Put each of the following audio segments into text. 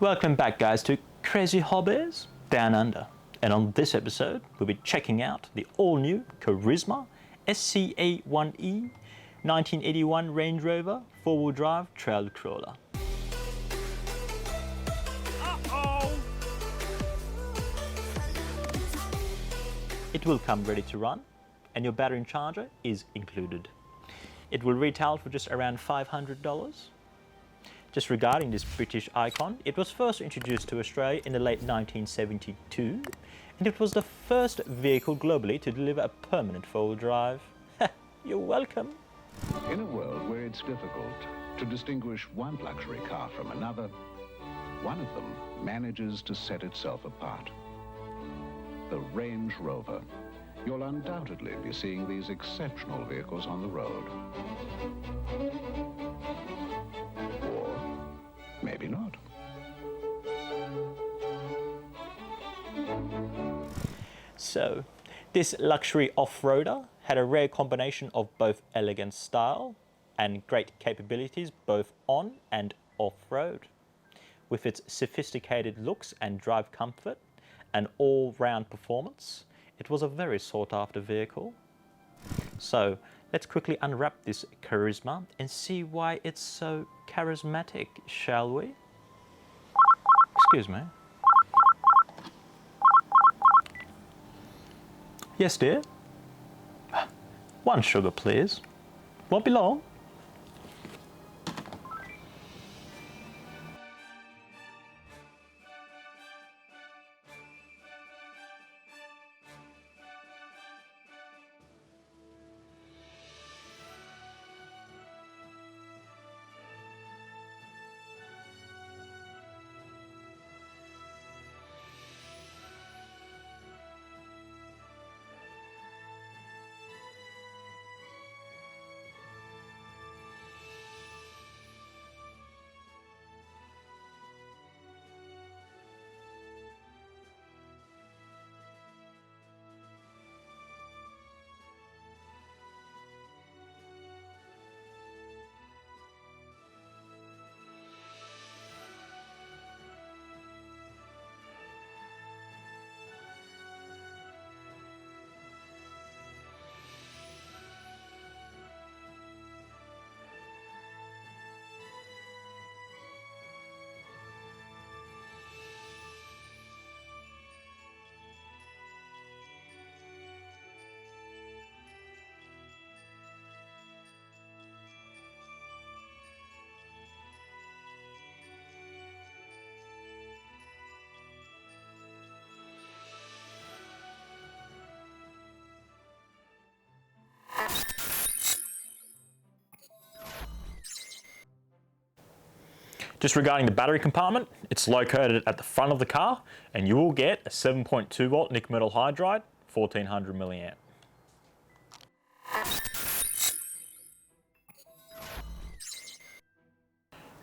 Welcome back guys to Crazy Hobbies Down Under, and on this episode we'll be checking out the all-new Carisma SCA-1E 1981 Range Rover 4-wheel drive trail crawler. It will come ready to run and your battery and charger is included. It will retail for just around $500. Just regarding this British icon, it was first introduced to Australia in the late 1972, and it was the first vehicle globally to deliver a permanent four-wheel drive. You're welcome. In a world where it's difficult to distinguish one luxury car from another, one of them manages to set itself apart. The Range Rover. You'll undoubtedly be seeing these exceptional vehicles on the road. Maybe not. So, this luxury off-roader had a rare combination of both elegant style and great capabilities both on and off-road. With its sophisticated looks and drive comfort and all-round performance, it was a very sought-after vehicle. So, let's quickly unwrap this Carisma and see why it's so charismatic, shall we? Excuse me. Yes, dear? One sugar, please. Won't be long. Just regarding the battery compartment, it's located at the front of the car and you will get a 7.2 volt nickel metal hydride, 1400 milliamp.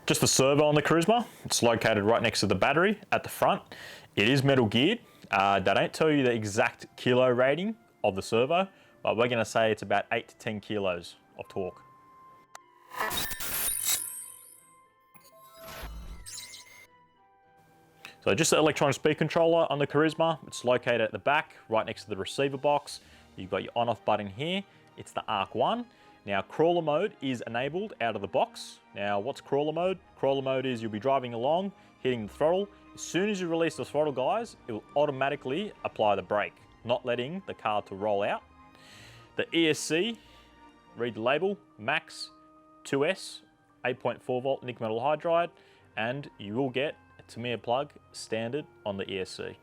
Just the servo on the Carisma, it's located right next to the battery at the front. It is metal geared. They don't tell you the exact kilo rating of the servo, but we're going to say it's about 8 to 10 kilos of torque. So just the electronic speed controller on the Carisma, it's located at the back, right next to the receiver box. You've got your on-off button here, it's the ARC-1. Now crawler mode is enabled out of the box. Now what's crawler mode? Crawler mode is you'll be driving along, hitting the throttle. As soon as you release the throttle guys, it will automatically apply the brake, not letting the car to roll out. The ESC, read the label, max 2S, 8.4 volt nickel metal hydride, and you will get a Tamiya plug standard on the ESC.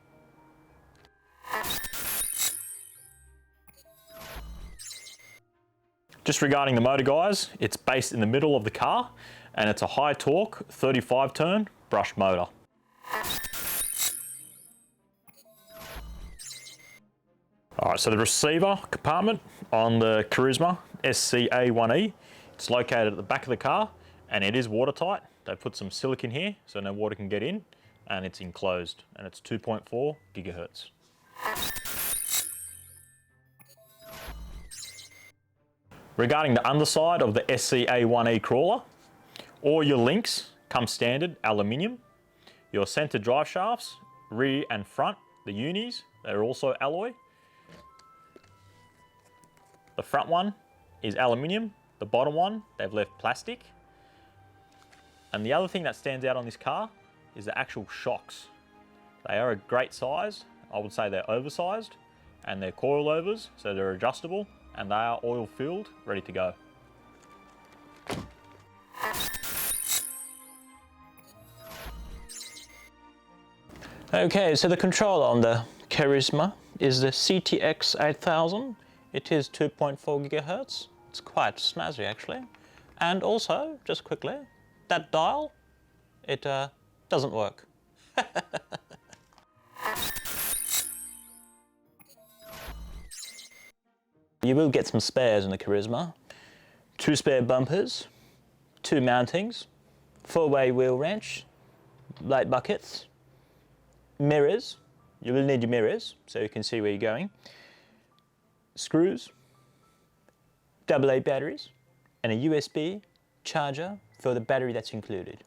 Just regarding the motor guys, it's based in the middle of the car and it's a high torque 35 turn brush motor. Alright, so the receiver compartment on the Carisma SCA1E, it's located at the back of the car and it is watertight. They put some silicone here so no water can get in, and it's enclosed and it's 2.4 gigahertz. Regarding the underside of the SCA1E crawler, all your links come standard aluminium. Your center drive shafts, rear and front, the unis, they're also alloy. The front one is aluminium, the bottom one, they've left plastic. And the other thing that stands out on this car is the actual shocks. They are a great size. I would say they're oversized, and they're coil overs, so they're adjustable, and they are oil filled, ready to go. Okay, so the controller on the Carisma is the CTX8000. It is 2.4 GHz. It's quite snazzy actually. And also, just quickly, that dial, it doesn't work. You will get some spares in the Carisma. 2 spare bumpers, 2 mountings, 4-way wheel wrench, light buckets, mirrors. You will need your mirrors so you can see where you're going. Screws, AA batteries, and a USB charger for the battery that's included.